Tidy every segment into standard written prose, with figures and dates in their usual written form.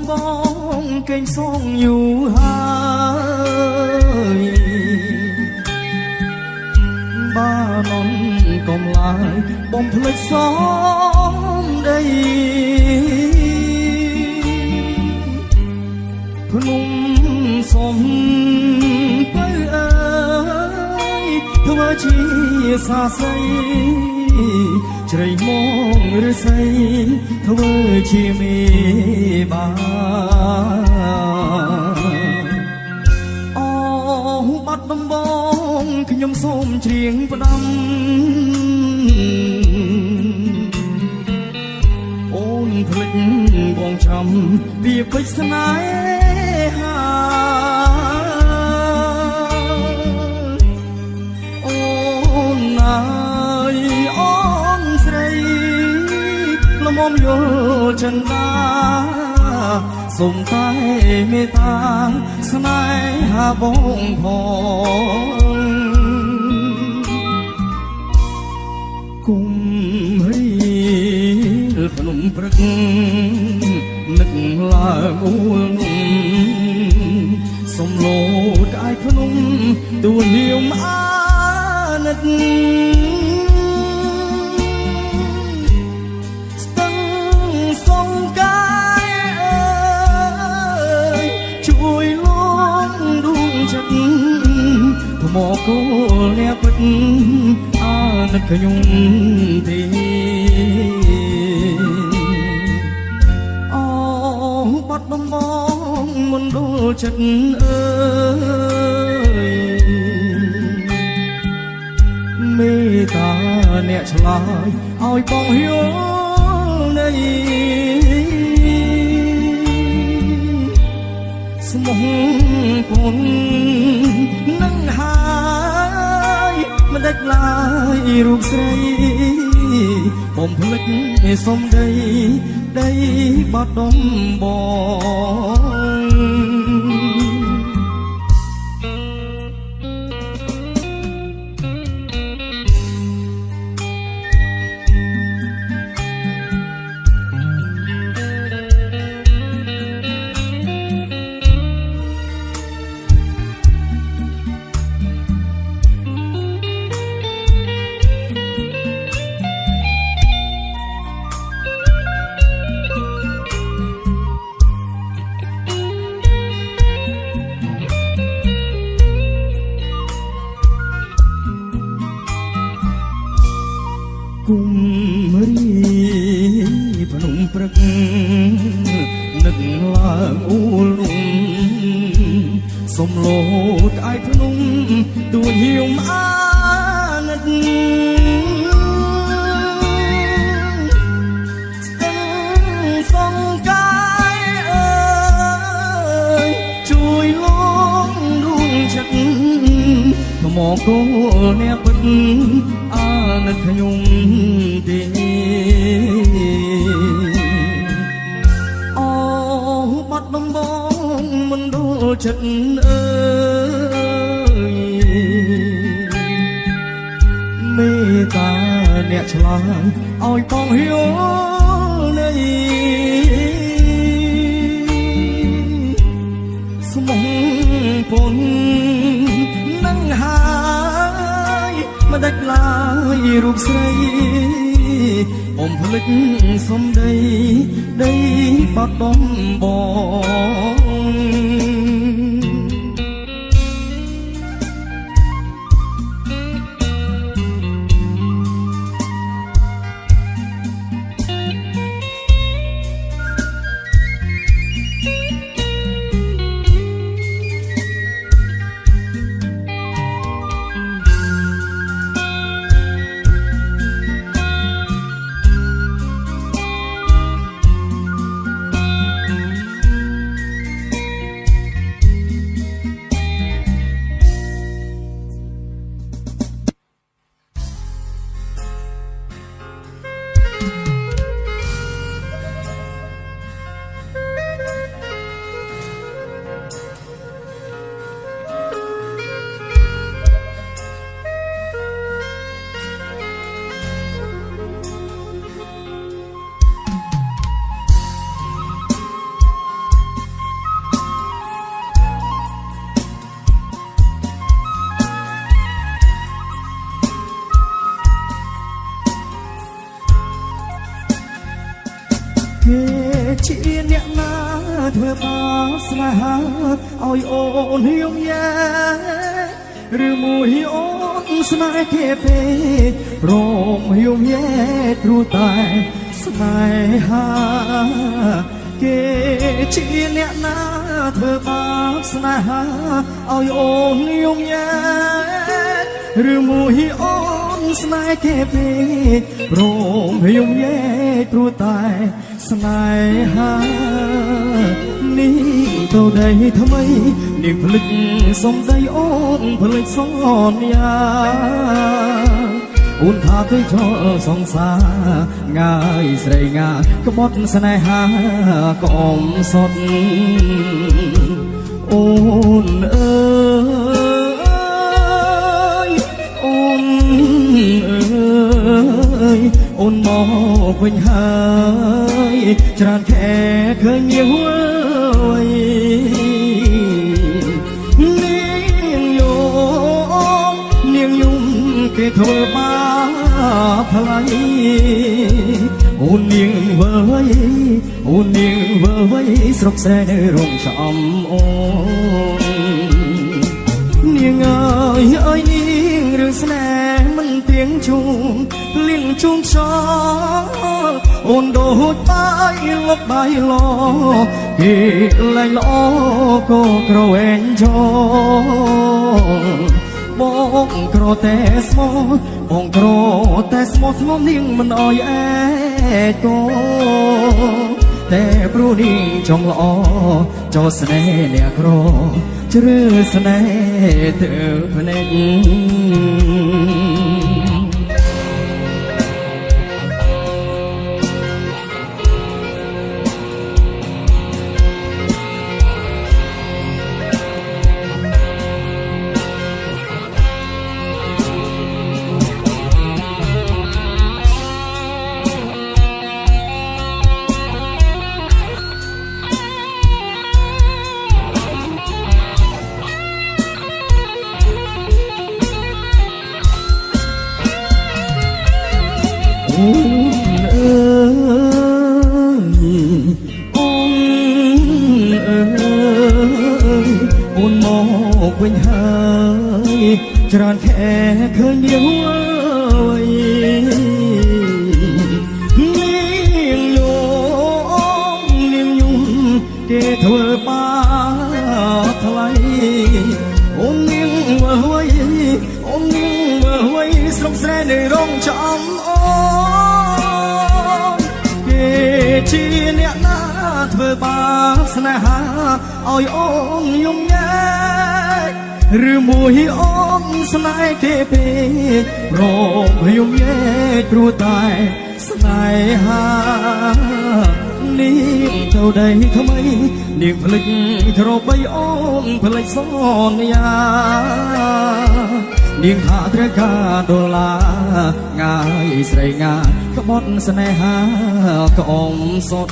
បងកេងសងយូរហើយបានននកុំឡើយបងភ្លេចសំដីភ្នំសំទៅអើយធ្វើជាសាស័យជ្រៃមកឬស័យធ្វើជាមេបាអូបាត់ដំបងខ្ញុំសូមច្រៀងផ្ដាំអូនភ្លេចបងចាំវាពេចស្នេហាអូនណាយអូនស្រីល្មមយល់ចិនតាសូមតែមេត្តាស្នេហាបងផងគុំរីភ្នំព្រឹកនឹកឡើងអូលนุ่มសុំលោតអាយភ្នំទួនាមអាណិតស្ទឹងសងកាយអើយជួយលងដួងចិត្តថ្មគោលអ្នកពិតអាណិតខ្ញុំទេបាត់ដំបងមណ្ឌលចិត្តអើយមេត្តាអ្នកឆ្លើយឲ្យបងយល់នៃស្មោះគុណនឹងហើយមិនដាច់ឡើយរូបស្រីបំភ្លេចសំដីដីបាត់ដំបងគុំរីភ្នំព្រឹកនឹកឡើងអូលนุ่มសុំលោតអាយភ្នំទួនាមអាណិតស្ទឹងសងកាយអើយជួយលងដួងចិត្តថ្មគោលអ្នកពិតអាណិតខ្ញុំទេអូបាត់ដំបងមណ្ឌលចិត្តអើយមេត្តាអ្នកឆ្លើយឲ្យបងយល់នៃស្មោះពុននឹងហើយមិនដាច់ឡើយរូបស្រីបំភ្លេចសំដីដីបាត់ដំបង គេជាអ្នកណាធ្វើបាបស្នេហាឲ្យអូនហ៊ាមយ៉ាឬមួយអូនស្នេហ៍គេពេព្រមហ៊ាមយ៉ាព្រោះតែស្នេហាគេជាអ្នកណាធ្វើបាបស្នេហាឲ្យអូនហ៊ាមយ៉ាឬមួយអូនស្នេហ៍គេពេព្រមហ៊ាមយ៉ាព្រោះតែស្នេហានេះទៅដីថ្មីនាងភ្លេចសំដីអូនភ្លេចសន្យាអូនថាទៅចោលសង្សារងាយស្រីងាក្បត់ស្នេហាក៏អមសត់អូនអើយអូនអើយអូនមកវិញហើយច្រើនខែឃើញញៀវនាងយំគេធ្វើបាបផ្លៃអូននាងវើយអូននាងវើយស្រុកស្រែនៅរងចំអូននាងអើយនាងរឿងស្នេហ៍មិនទៀងជុំលៀងជុំឆោអូនដូចបាយលុបបាយឡគេលែងល្អក៏ក្រវែងចោបងក្រតែស្មោះបងក្រតែស្មោះស្មោះនាងមិនអោយអែកោតែព្រោះនាងចង់ល្អចោស្នេហ៍អ្នកក្រជ្រើស្នេហ៍ទៅភ្នែកអូនអើយអូនអើយអូនមកវិញហើយច្រើនខែឃើញយូរនាងយំគេធ្វើបាបថ្លៃអូននាងវើយអូននាងវើយស្រុកស្រែនៅរងចំអូជាអ្នកណាធ្វើបាបស្នេហាឲ្យអូនយំញែកឬមួយអូនស្នេហ៍គេពេកព្រមយំញែកព្រោះតែស្នេហានេះទៅដីថ្មីនាងភ្លេចក្របីអូនភ្លេចសន្យានាងថាត្រូវការដុល្លារងាយស្រីងាក្បត់ស្នេហាក៏អមសត់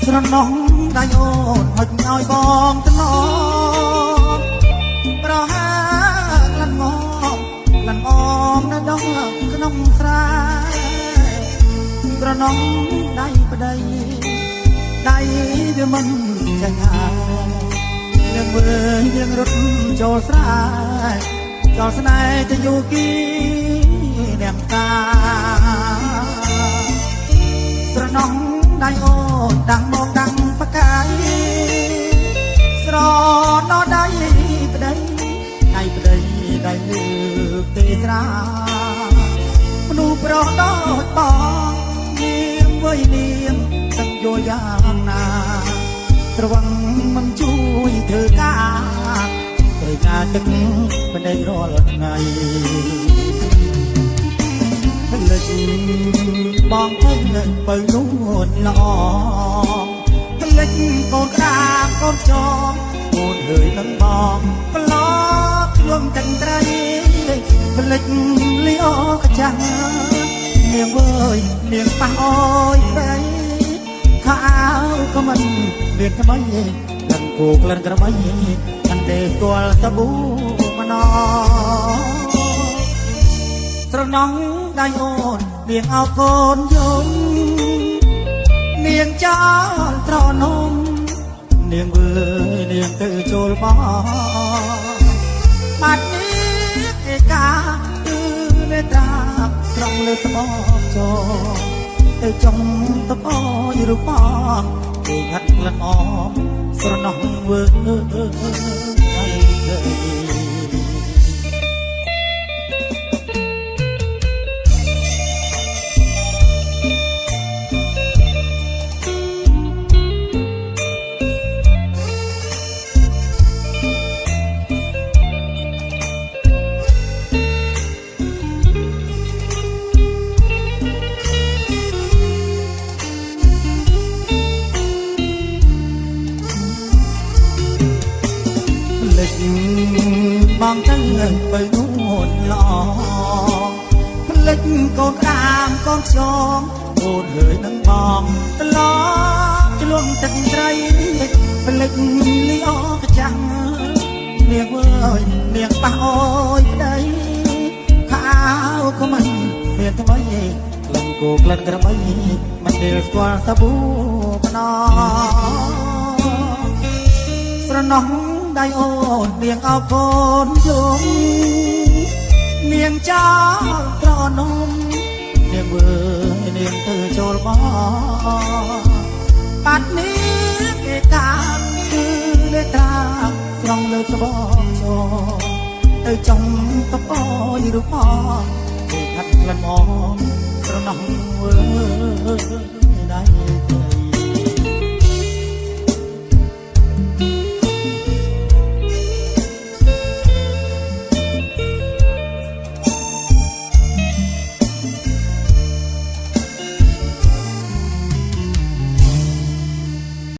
ស្រណោះដៃអូនហុចឲ្យបងថ្នមប្រហាក្លិនងំក្លិនអមនៅដងក្នុងស្រែស្រណោះដៃប្តីដៃវាមិនចាញ់ហើយនឹងវើយើងរត់ចូលស្រែចូលស្នេហ៍ទៅយូគីអ្នកតាស្រណោះដៃអូនដាំងមកដាំងផ្កាយស្រណោដៃប្តីដៃប្តីដៃលើកទេស្រា យនាងទាំងយោយ៉ាងណាត្រវឹងមិនជួយធ្វើការព្រៃណាទឹកមិនได้រាល់ថ្ងៃភ្លេចបងទៅបើនួនល្អភ្លេចកូនក្រាបកូនចងកូនហើយនឹងបងប្លอกខ្លួនទាំងត្រីភ្លេចលីអូកចាំងនាងវើយនាងប៉ះអើយដីខោអាវក៏មិនមានថ្មីដឹងគូក្លិនក្របីអន្តេទាល់តប៊ូម្ដងស្រណងដៃអូននាងអោកូនយំនាងចោលត្រនំនាងវើយនាងទៅចូលបងបាត់នេះឯកាគឺមេត្រាត្រង់លើត្បូងចោទៅចង់ត្បូងរូបបងគេហាត់ក្លិនអមស្រណោះវើបងទៅបើនួនល្អភ្លេចកូនក្រាមកូនខ្យងកូនហើយនឹងបងត្រឡប់ឆ្លងទឹកត្រីភ្លេចលីអូកចាំងនាងវើយនាងប៉ះអើយប្តីខោក៏មិនមានថ្មីក្លិនគោក្លិនក្របីមិនដែលស្គាល់តាប៊ូម្ដងស្រណោះដៃអូននាងអោកូនយំនាងចោលត្រនំនាងវើយនាងទៅចូលបងបាត់នេះគេតាមគឺលេត្រាត្រង់លើត្បូងចោទៅចង់ត្បូងរូបបងគេហាត់ក្លិនអមស្រណោះវើយដៃ